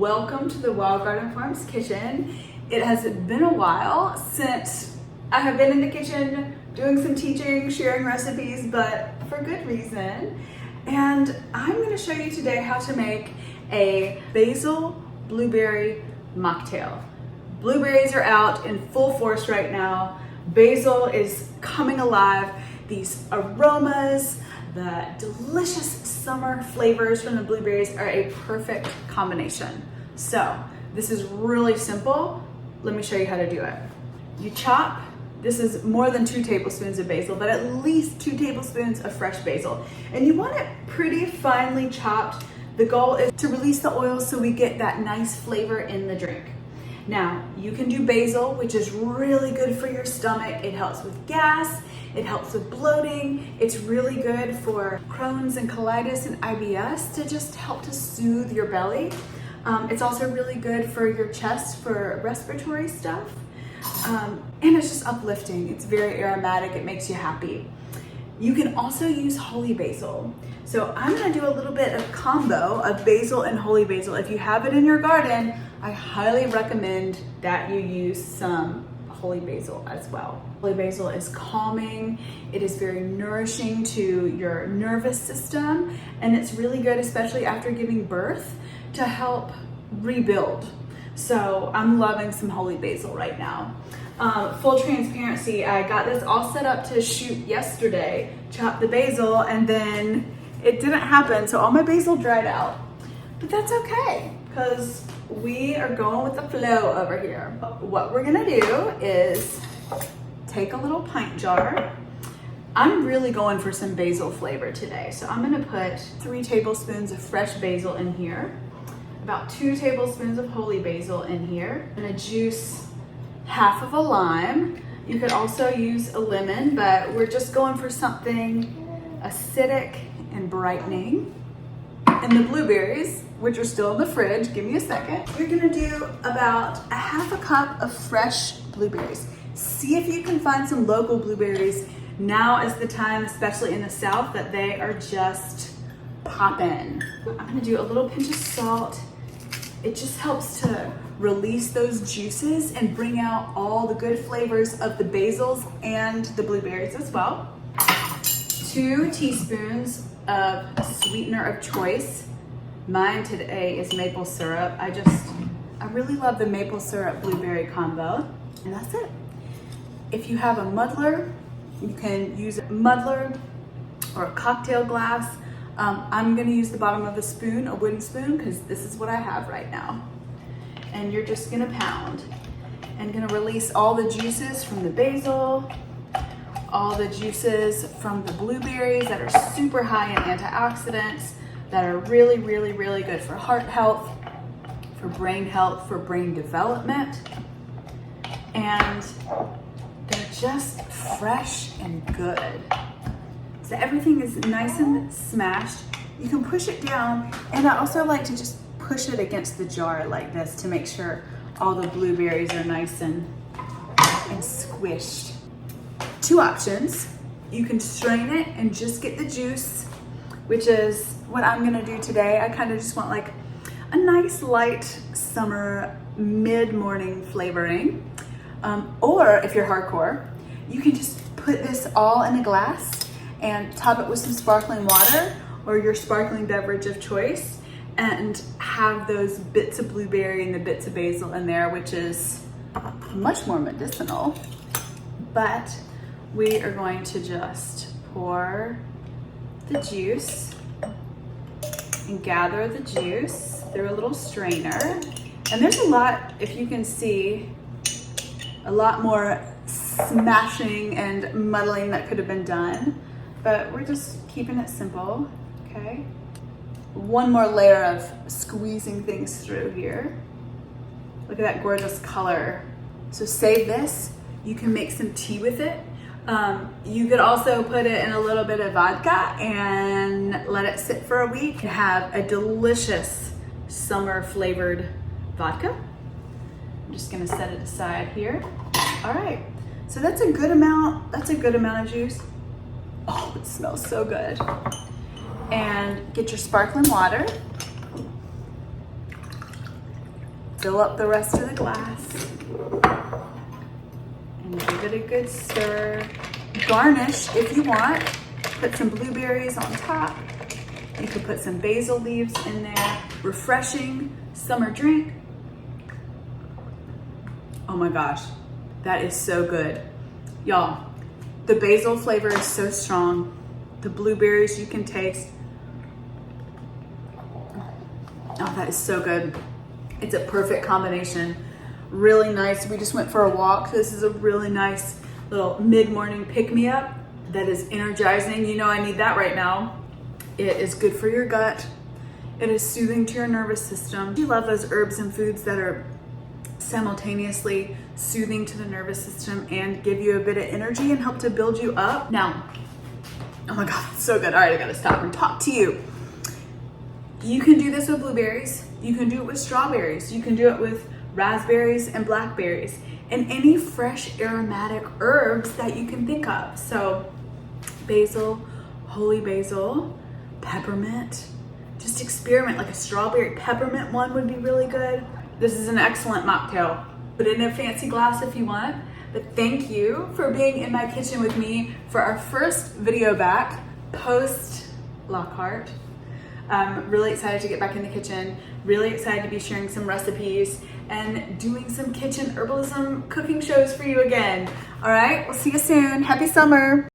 welcome to the Wild Garden Farms kitchen. It has been a while since I have been in the kitchen doing some teaching, sharing recipes, but for good reason. And I'm going to show you today how to make a Basil Blueberry Mocktail. Blueberries are out in full force right now. Basil is coming alive. These aromas, the delicious summer flavors from the blueberries are a perfect combination. So this is really simple. Let me show you how to do it. You chop, this is more than 2 tablespoons of basil, but at least 2 tablespoons of fresh basil. And you want it pretty finely chopped. The goal is to release the oil so we get that nice flavor in the drink. Now, you can do basil, which is really good for your stomach. It helps with gas, it helps with bloating. It's really good for Crohn's and colitis and IBS to just help to soothe your belly. It's also really good for your chest for respiratory stuff. And it's just uplifting. It's very aromatic, it makes you happy. You can also use holy basil. So I'm gonna do a little bit of combo of basil and holy basil. If you have it in your garden, I highly recommend that you use some holy basil as well. Holy basil is calming, it is very nourishing to your nervous system, and it's really good, especially after giving birth, to help rebuild. So I'm loving some holy basil right now. Full transparency, I got this all set up to shoot yesterday, chopped the basil, and then it didn't happen, so all my basil dried out. But that's okay, because we are going with the flow over here. What we're gonna do is take a little pint jar. I'm really going for some basil flavor today, so I'm gonna put 3 tablespoons of fresh basil in here, about 2 tablespoons of holy basil in here. I'm gonna juice half of a lime. You could also use a lemon, but we're just going for something acidic and brightening. And the blueberries, which are still in the fridge, give me a second. You're gonna do about a half a cup of fresh blueberries. See if you can find some local blueberries. Now is the time, especially in the South, that they are just poppin'. I'm gonna do a little pinch of salt. It just helps to release those juices and bring out all the good flavors of the basils and the blueberries as well. 2 teaspoons of a sweetener of choice. Mine today is maple syrup. I really love the maple syrup blueberry combo. And that's it. If you have a muddler, you can use a muddler or a cocktail glass. I'm gonna use the bottom of a spoon, a wooden spoon, because this is what I have right now. And you're just gonna pound and gonna release all the juices from the basil, all the juices from the blueberries that are super high in antioxidants, that are really, really, really good for heart health, for brain development. And they're just fresh and good. So everything is nice and smashed. You can push it down, and I also like to just push it against the jar like this to make sure all the blueberries are nice and squished. 2 options. You can strain it and just get the juice, which is what I'm gonna do today. I kind of just want like a nice light summer mid-morning flavoring. Or if you're hardcore, you can just put this all in a glass and top it with some sparkling water or your sparkling beverage of choice, and have those bits of blueberry and the bits of basil in there, which is much more medicinal. But we are going to just pour the juice and gather the juice through a little strainer. And there's a lot, if you can see, a lot more smashing and muddling that could have been done, but we're just keeping it simple, okay? One more layer of squeezing things through here. Look at that gorgeous color. So save this. You can make some tea with it. You could also put it in a little bit of vodka and let it sit for a week and have a delicious summer flavored vodka. I'm just gonna set it aside here. All right, so that's a good amount of juice. Oh, it smells so good. And get your sparkling water. fill up the rest of the glass and give it a good stir. Garnish if you want. Put some blueberries on top. You could put some basil leaves in there. Refreshing summer drink. Oh my gosh, that is so good. Y'all, the basil flavor is so strong. The blueberries you can taste. Oh, that is so good. It's a perfect combination. Really nice. We just went for a walk. This is a really nice little mid-morning pick-me-up that is energizing. You know I need that right now. It is good for your gut. It is soothing to your nervous system. You love those herbs and foods that are simultaneously soothing to the nervous system and give you a bit of energy and help to build you up. Now, oh my God, it's so good. All right, I gotta stop and talk to you. You can do this with blueberries. You can do it with strawberries. You can do it with raspberries and blackberries and any fresh aromatic herbs that you can think of. So basil, holy basil, peppermint. Just experiment, like a strawberry peppermint one would be really good. This is an excellent mocktail. Put it in a fancy glass if you want. But thank you for being in my kitchen with me for our first video back post Lockhart. I'm really excited to get back in the kitchen. Really excited to be sharing some recipes and doing some kitchen herbalism cooking shows for you again. All right, we'll see you soon. Happy summer.